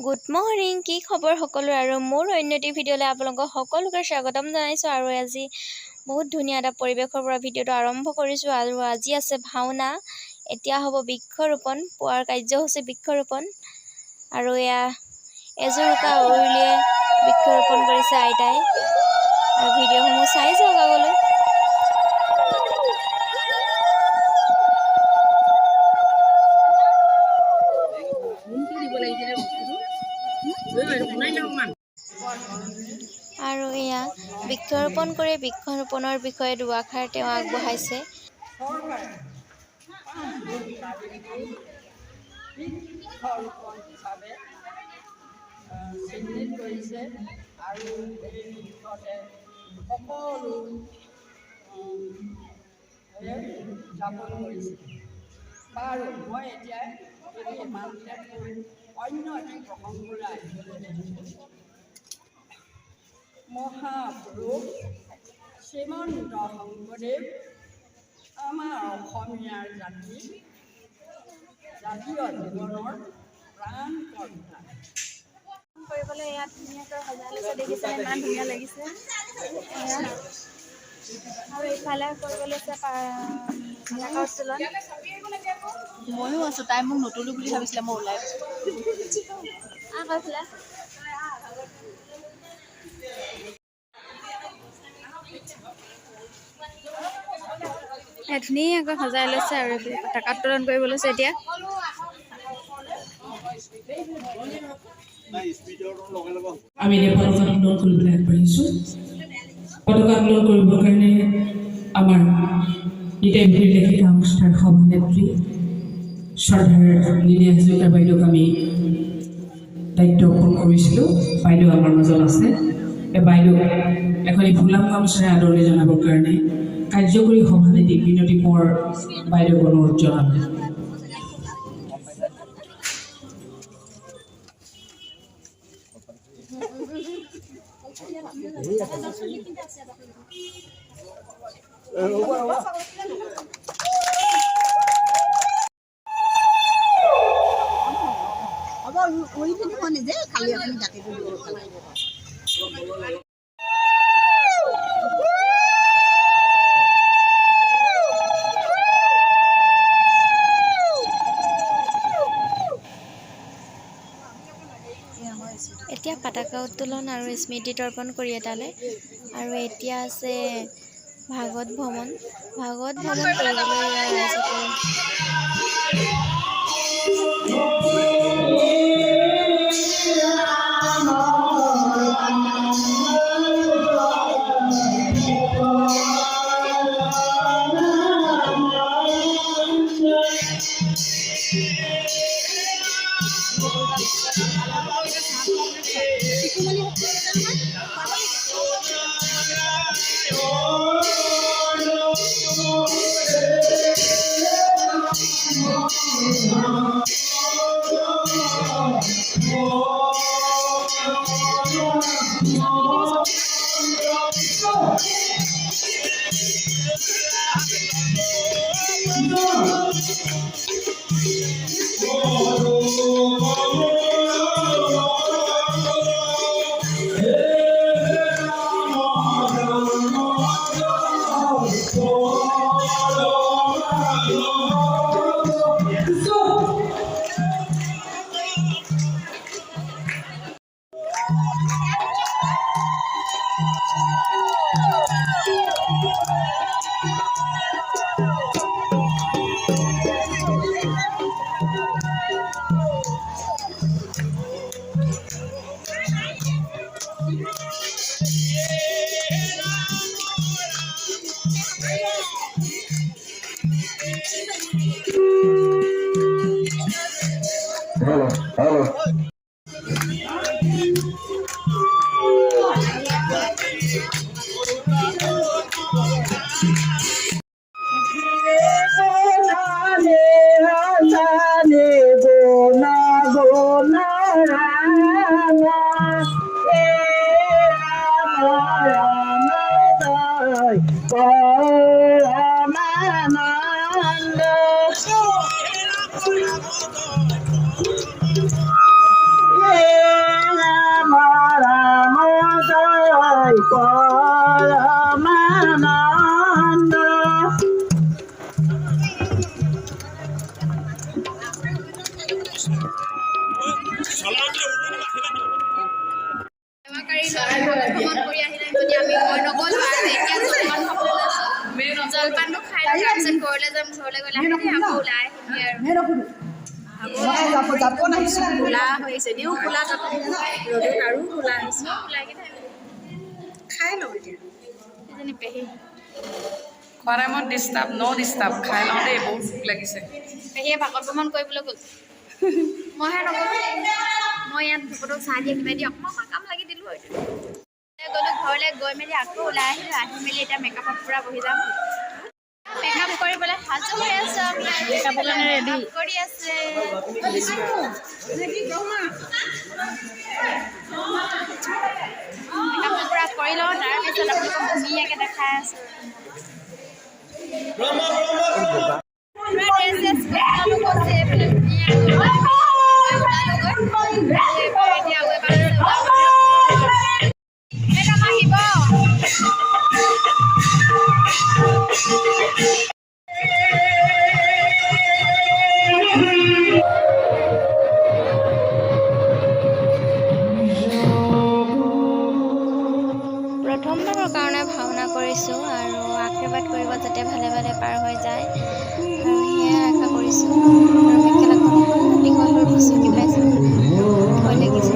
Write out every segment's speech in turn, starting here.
Good morning, কি খবৰ সকলোৰে? আৰু মোৰ অন্যটি ভিডিঅ'লৈ আপোনালোকক সকলোকে স্বাগতম জনাইছোঁ। আৰু আজি বহুত ধুনীয়া এটা পৰিৱেশৰ পৰা ভিডিঅ'টো আৰম্ভ কৰিছোঁ। আৰু আজি আছে ভাওনা, এতিয়া হ'ব বৃক্ষৰোপণ, পুৱাৰ কাৰ্যসূচী বৃক্ষৰোপণ। আৰু এয়া এযোৰোকা উৰুলিয়ে বৃক্ষৰোপণ কৰিছে আইতাই। আৰু ভিডিঅ'সমূহ চাই যাওক আগলৈ। আৰু এয়া বৃক্ষৰোপণ কৰি বৃক্ষৰোপণৰ বিষয়ে দুআষাৰ তেওঁ আগবঢ়াইছে। বাৰু মই এতিয়া ইমানতে অন্য এটি প্ৰসংগলৈ আহিবলৈ ধৰিছোঁ। মহাপুৰুষ শ্ৰীমন্ত শংকৰদেৱ আমাৰ অসমীয়াৰ জাতীয় জীৱনৰ প্ৰাণ কৰ্তা। কৰিবলৈ ইয়াত ধুনীয়াকৈ সজাই লৈছে, দেখিছে ইমান ধুনীয়া লাগিছে। আৰু ইফালে কৰিব লৈছে পতাকা উত্তোলন। ময়ো আছোঁ, তাই মোক নতুলো বুলি ভাবিছিলে, মই ওলাই ধুনীয়াকৈ সজাই লৈছে আৰু পতাকা উত্তোলন কৰিব লৈছে এতিয়া। আমি এতিয়া পতাকা উত্তোলন কৰিবলৈ আগবাঢ়িছোঁ। পতাকা উত্তোলন কৰিবৰ কাৰণে আমাৰ নিতাই লেখিকা অনুষ্ঠান সভানেত্ৰী শ্ৰদ্ধাৰ লীলা হাজৰিকা বাইদেউক আমি দায়িত্ব অৰ্পণ কৰিছিলোঁ। বাইদেউ আমাৰ মাজত আছে। এই বাইদেউক এখনি ফুলাম গামোচাৰে আদৰণি জনাবৰ কাৰণে কাৰ্যকৰী সভানেত্ৰী বিনতি কোঁৱৰ বাইদেউক অনুৰোধ জনালোঁ। নিজে খালি আপুনি জাতিটো এতিয়া পতাকা উত্তোলন আৰু স্মৃতি তৰ্পণ কৰি এটালে। আৰু এতিয়া আছে ভাগৱত ভ্ৰমণ কৰিবলৈ ৰাইজসকল ভ্ৰমণ কৰি আহিলে যদি আমি গৈ নগ'লো আৰু এতিয়া জলপান খাবলৈ লৈছোঁ জলপানটো খাই লৈ তাৰপিছত ঘৰলৈ যাম ঘৰলৈ গ'লে আকৌ ওলাই আহিমগৈ আৰু খোলা হৈছে দিও খোলা যাব ৰ'দত আৰু খোলা হৈছে ওলাই কিনে খাই লওঁ এতিয়া এজনী পেহী খোৱা টাইমত ডিষ্টাৰ্ব খাই লওঁ দেই বহুত ভোক লাগিছে পেহীয়ে ভাগত ভ্ৰমণ কৰিবলৈ গ'ল মইহে নগ'লো মই ইয়াত ভকতক চাহ দিয়ে কিবা দিয়ে অকণমান কাম লাগি দিলোঁ আৰু গ'লোঁ ঘৰলৈ গৈ মেলি আকৌ ওলাই আহিলোঁ আহি মেলি এতিয়া মেকআপত পূৰা বহি যাম মেকআপ কৰিবলৈ সাজু হৈ আছোঁ আমি মেকআপৰ কাৰণে ৰেডি কৰি আছে মেকআপটো পূৰা কৰি লওঁ তাৰপিছত আপোনালোকক ধুনীয়াকৈ দেখাই আছোঁ প্ৰথমবাৰৰ কাৰণে ভাওনা কৰিছোঁ আৰু আশীৰ্বাদ কৰিব যাতে ভালে ভালে পাৰ হৈ যায় আৰু সেয়া আশা কৰিছোঁ আৰু মেখেলাখন অকণমান দীঘল হৈ গুচকি পাইছোঁ ভয় লাগিছে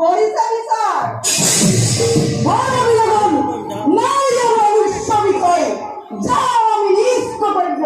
কৰিছে বিচাৰ নাই আমাৰ উচ্চ বিষয় যাওঁ আমি নিজ কৰ্তব্য